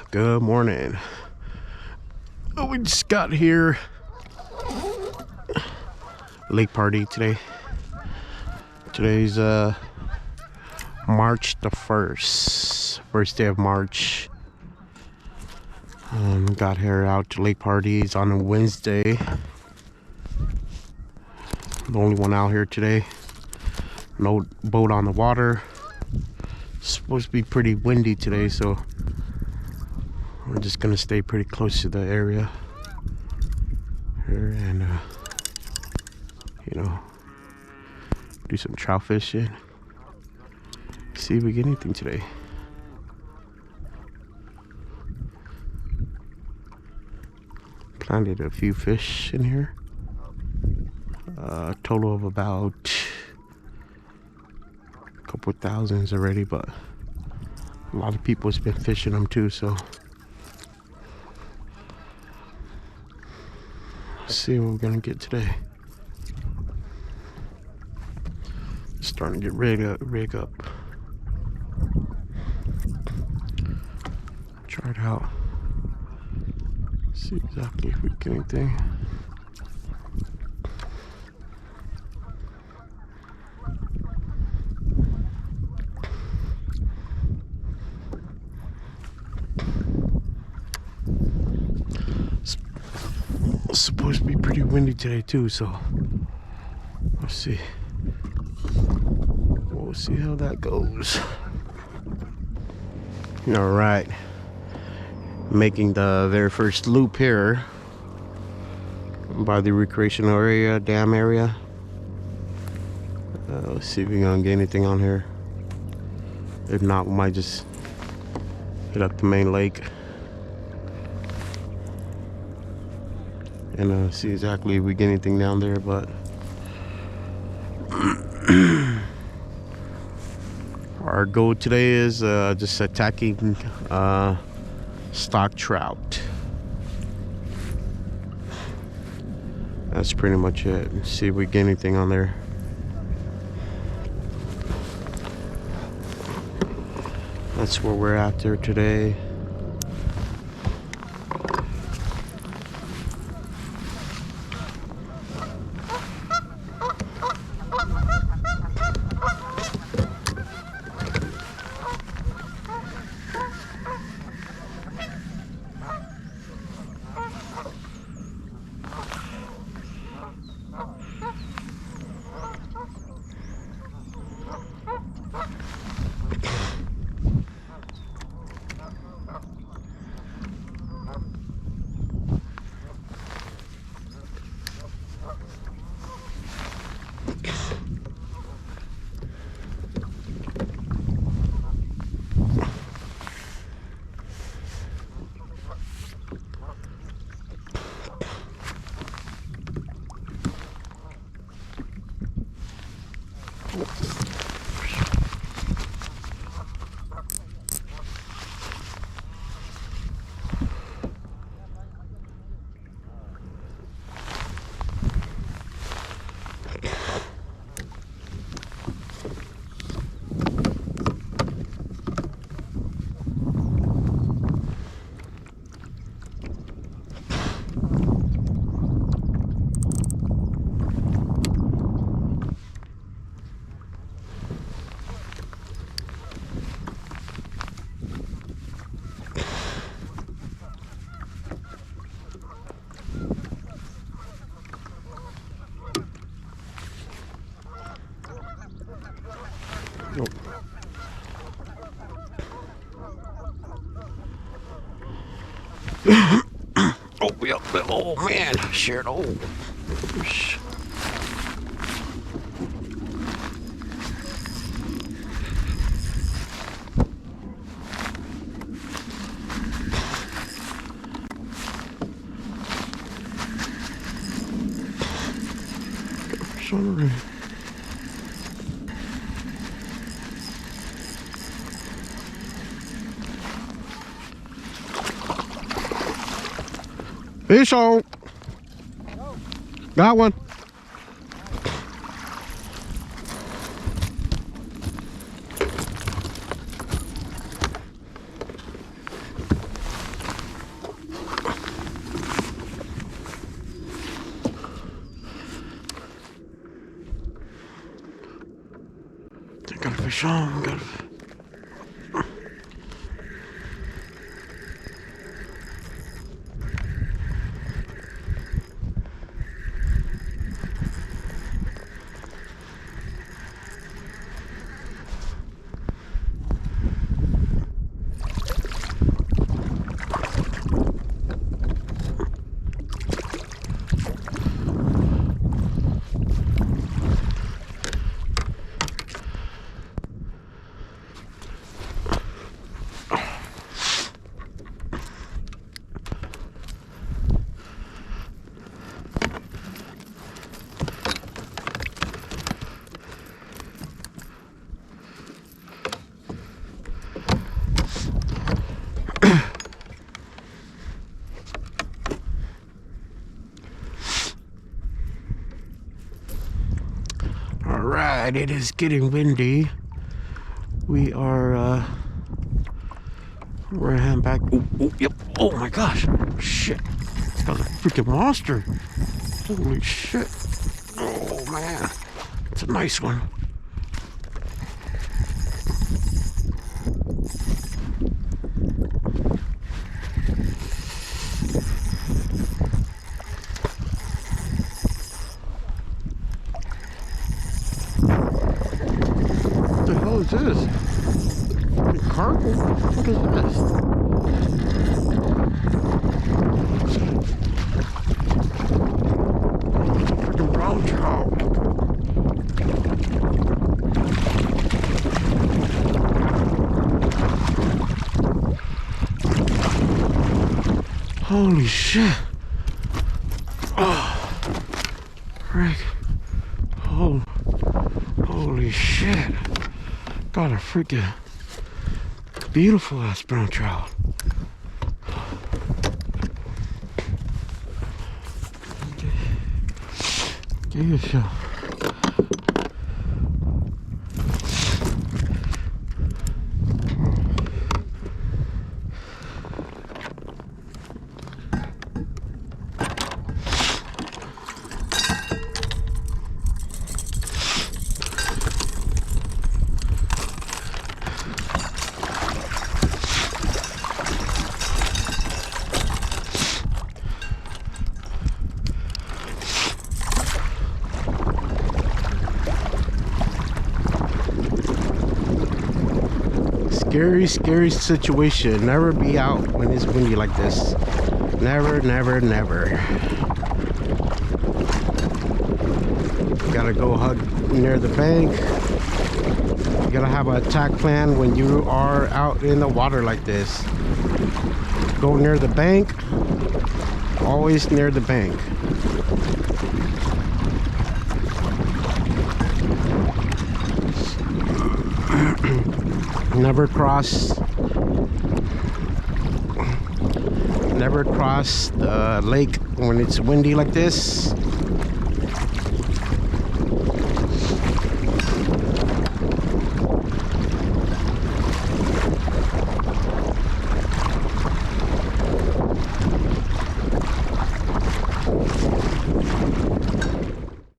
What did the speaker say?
Good morning. Oh, we just got here. Lake Pardee today. Today's March the 1st. First day of March. Got here out to Lake Pardee. It's on a Wednesday. The only one out here today. No boat on the water. It's supposed to be pretty windy today, so we're just gonna stay pretty close to the area here and do some trout fishing. See if we get anything today. Planted a few fish in here. A total of about a couple thousands already, but a lot of people has been fishing them too, so let's see what we're gonna get today. Starting to get ready to rig up. Try it out. See exactly if we get anything. It's supposed to be pretty windy today too, so let's see. We'll see how that goes. All right, making the very first loop here by the recreational area, dam area. Let's see if we can get anything on here. If not, we might just hit up the main lake and see exactly if we get anything down there, but our goal today is just attacking stock trout. That's pretty much it. See if we get anything on there. That's where we're after today. Oh, yeah, oh man, shared. Oh, sorry. Fish on. Got one. fish on. Alright, it is getting windy. We're heading back. Oh, yep. Oh my gosh. Shit. This guy's a freaking monster. Holy shit. Oh man. It's a nice one. What the hell is this? Cargo? What is this? Freaking brown trout. Holy shit. Oh, frick. Oh, holy shit. Got a freaking beautiful ass brown trout. Give you a shot. Scary situation. Never be out when it's windy like this. Never. You gotta go hug near the bank. You gotta have an attack plan when you are out in the water like this. Go near the bank. Always near the bank. Never cross the lake when it's windy like this.